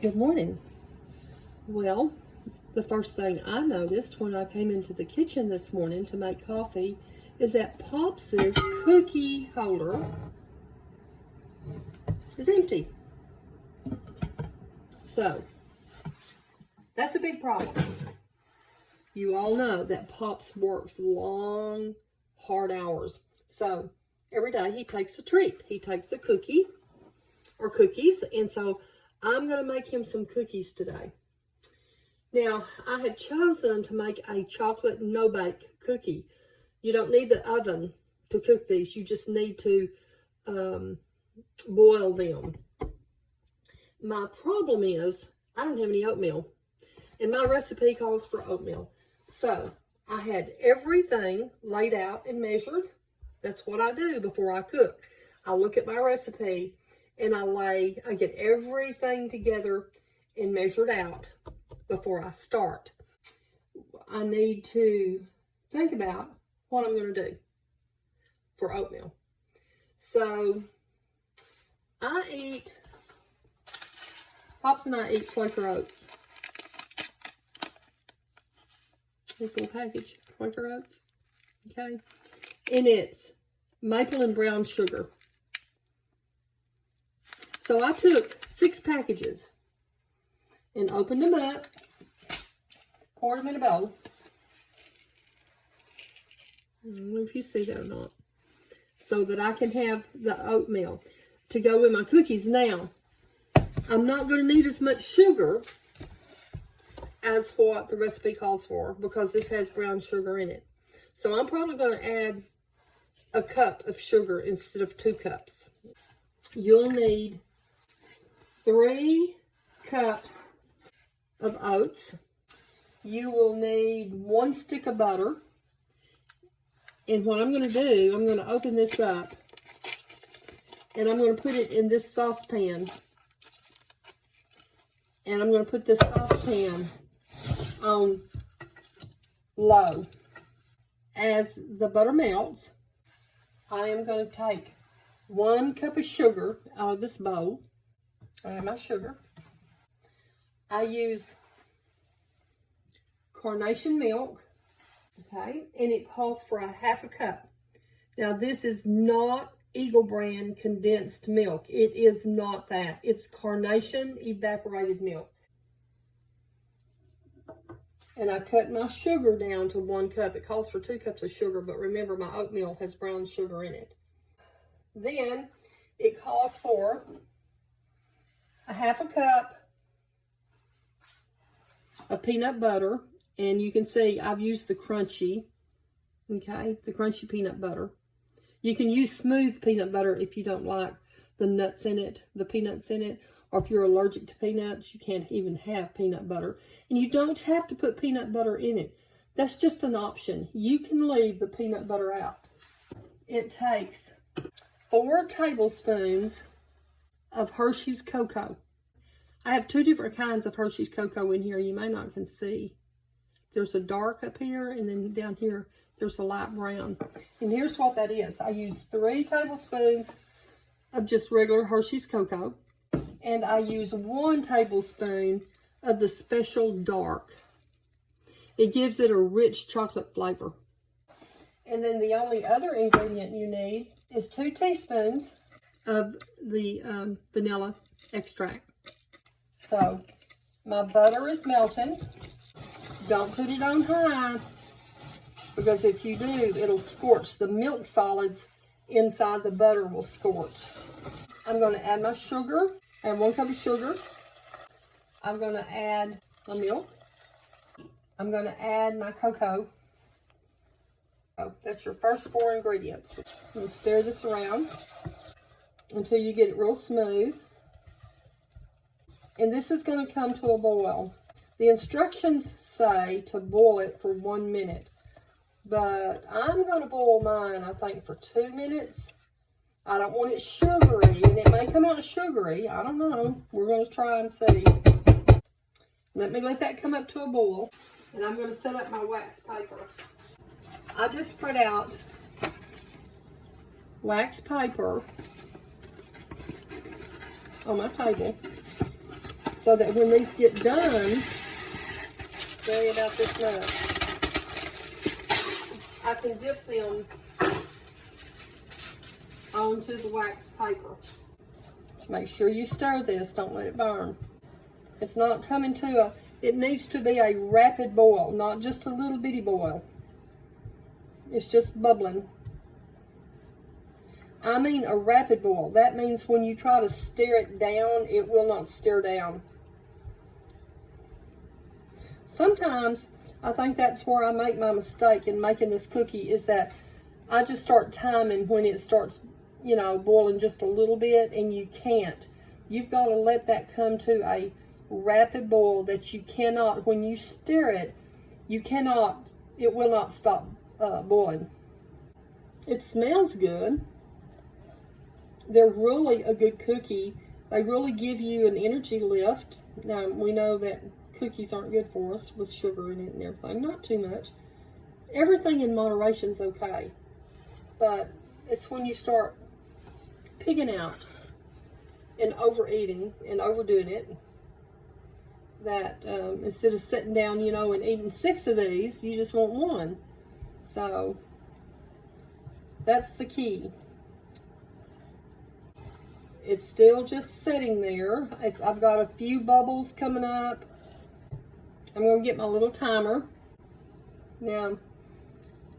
Good morning. Well, the first thing I noticed when I came into the kitchen this morning to make coffee is that Pops's cookie holder is empty. So, that's a big problem. You all know that Pops works long, hard hours. So, every day he takes a treat. He takes a cookie or cookies, and so I'm going to make him some cookies today. Now, I had chosen to make a chocolate no-bake cookie. You don't need the oven to cook these. You just need to boil them. My problem is I don't have any oatmeal, and my recipe calls for oatmeal. So, I had everything laid out and measured. That's what I do before I cook. I look at my recipe, and I get everything together and measured out before I start. I need to think about what I'm going to do for oatmeal. So, Pops and I eat Quaker Oats. This little package, Quaker Oats, okay? And it's maple and brown sugar. So I took 6 packages and opened them up, poured them in a bowl. I don't know if you see that or not. So that I can have the oatmeal to go with my cookies. Now, I'm not going to need as much sugar as what the recipe calls for because this has brown sugar in it. So I'm probably going to add a cup of sugar instead of 2 cups. You'll need 3 cups of oats. You will need 1 stick of butter. And what I'm going to do, I'm going to open this up and I'm going to put it in this saucepan. And I'm going to put this saucepan on low. As the butter melts, I am going to take 1 cup of sugar out of this bowl. I have my sugar. I use carnation milk, okay, and it calls for a 1/2 cup. Now, this is not Eagle brand condensed milk. It is not that. It's carnation evaporated milk. And I cut my sugar down to 1 cup. It calls for 2 cups of sugar, but remember my oatmeal has brown sugar in it. Then it calls for a 1/2 cup of peanut butter, and you can see I've used the crunchy, okay, the crunchy peanut butter. You can use smooth peanut butter if you don't like the nuts in it, the peanuts in it, or if you're allergic to peanuts, you can't even have peanut butter. And you don't have to put peanut butter in it. That's just an option. You can leave the peanut butter out. It takes 4 tablespoons of Hershey's cocoa. I have 2 different kinds of Hershey's cocoa in here. You may not can see. There's a dark up here, and then down here, there's a light brown. And here's what that is. I use 3 tablespoons of just regular Hershey's cocoa, and I use 1 tablespoon of the special dark. It gives it a rich chocolate flavor. And then the only other ingredient you need is 2 teaspoons of the vanilla extract. So, my butter is melting. Don't put it on high, because if you do, it'll scorch. The milk solids inside the butter will scorch. I'm going to add my sugar. Add 1 cup of sugar. I'm going to add the milk. I'm going to add my cocoa. Oh, that's your first 4 ingredients. I'm going to stir this around until you get it real smooth. And this is going to come to a boil. The instructions say to boil it for 1 minute. But I'm going to boil mine, I think, for 2 minutes. I don't want it sugary, and it may come out sugary. I don't know. We're going to try and see. Let me let that come up to a boil. And I'm going to set up my wax paper. I just spread out wax paper on my table so that when these get done, they're about this much, I can dip them onto the wax paper. Make sure you stir this, don't let it burn. It's not coming to it needs to be a rapid boil, not just a little bitty boil. It's just bubbling. I mean a rapid boil. That means when you try to stir it down, it will not stir down. Sometimes I think that's where I make my mistake in making this cookie, is that I just start timing when it starts, you know, boiling just a little bit, and you can't. You've got to let that come to a rapid boil that you cannot, when you stir it, you cannot, it will not stop boiling. It smells good. They're really a good cookie. They really give you an energy lift. Now, we know that cookies aren't good for us with sugar in it and everything. Not too much. Everything in moderation is okay. But it's when you start pigging out and overeating and overdoing it that instead of sitting down, you know, and eating 6 of these, you just want 1. So that's the key. It's still just sitting there. I've got a few bubbles coming up. I'm going to get my little timer. Now,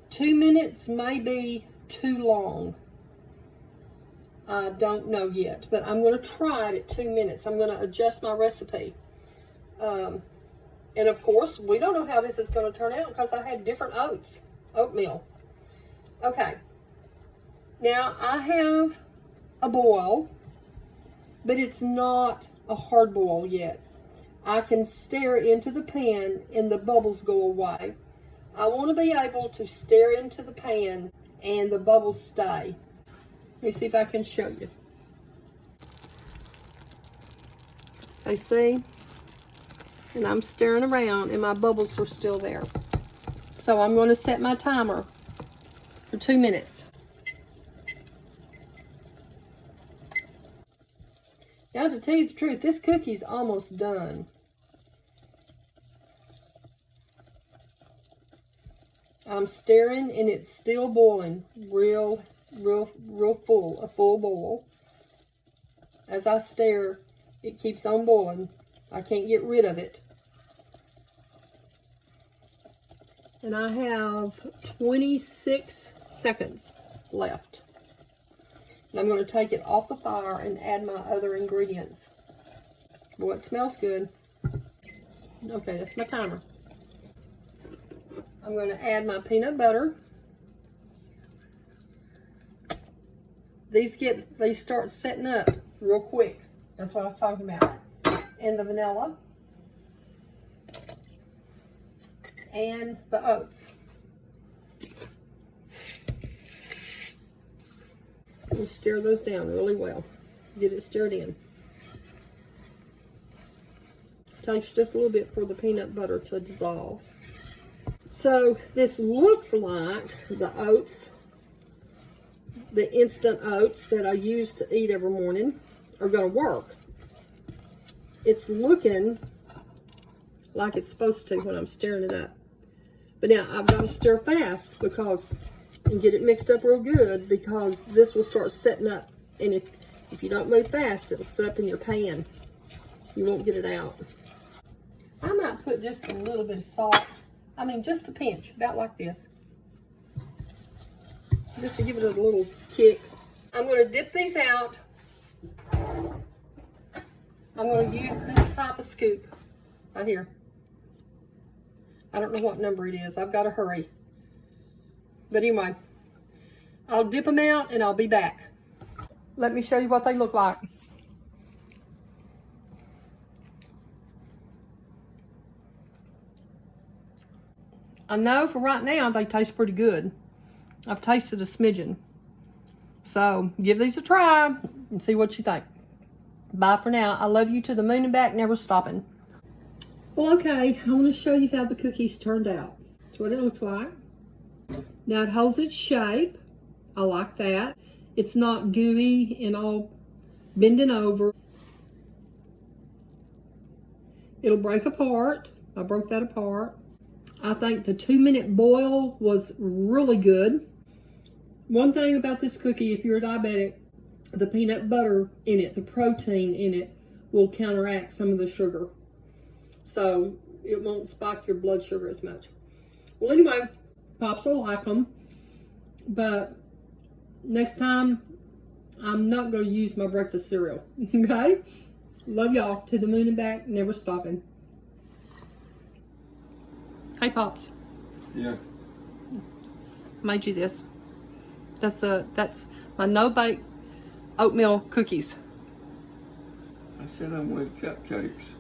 2 minutes may be too long. I don't know yet, but I'm going to try it at 2 minutes. I'm going to adjust my recipe. And of course, we don't know how this is going to turn out because I had different oatmeal. Okay. Now, I have a boil, but it's not a hard boil yet. I can stir into the pan and the bubbles go away. I want to be able to stir into the pan and the bubbles stay. Let me see if I can show you. I see, and I'm stirring around and my bubbles are still there. So I'm going to set my timer for 2 minutes. Now, to tell you the truth, this cookie's almost done. I'm stirring and it's still boiling, real full, a full boil. As I stir, it keeps on boiling. I can't get rid of it. And I have 26 seconds left. And I'm going to take it off the fire and add my other ingredients. Boy, it smells good. Okay, that's my timer. I'm going to add my peanut butter. These start setting up real quick. That's what I was talking about. And the vanilla. And the oats. And stir those down really well. Get it stirred in. Takes just a little bit for the peanut butter to dissolve. So this looks like the oats, the instant oats that I use to eat every morning, are going to work. It's looking like it's supposed to when I'm stirring it up. But now I've got to stir fast and get it mixed up real good, because this will start setting up. And if you don't move fast, it'll set up in your pan. You won't get it out. I might put just a little bit of salt. I mean, just a pinch, about like this. Just to give it a little kick. I'm going to dip these out. I'm going to use this type of scoop right here. I don't know what number it is. I've got to hurry. But anyway, I'll dip them out and I'll be back. Let me show you what they look like. I know for right now they taste pretty good. I've tasted a smidgen. So give these a try and see what you think. Bye for now. I love you to the moon and back, never stopping. Well, okay, I want to show you how the cookies turned out. That's what it looks like. Now it holds its shape. I like that. It's not gooey and all bending over. It'll break apart. I broke that apart. I think the 2-minute boil was really good. One thing about this cookie, if you're a diabetic, the peanut butter in it, the protein in it, will counteract some of the sugar. So it won't spike your blood sugar as much. Well, anyway, Pops will like them. But next time, I'm not going to use my breakfast cereal. Okay? Love y'all. To the moon and back, never stopping. Hey, Pops. Yeah. Made you this. That's my no-bake oatmeal cookies. I said I wanted cupcakes.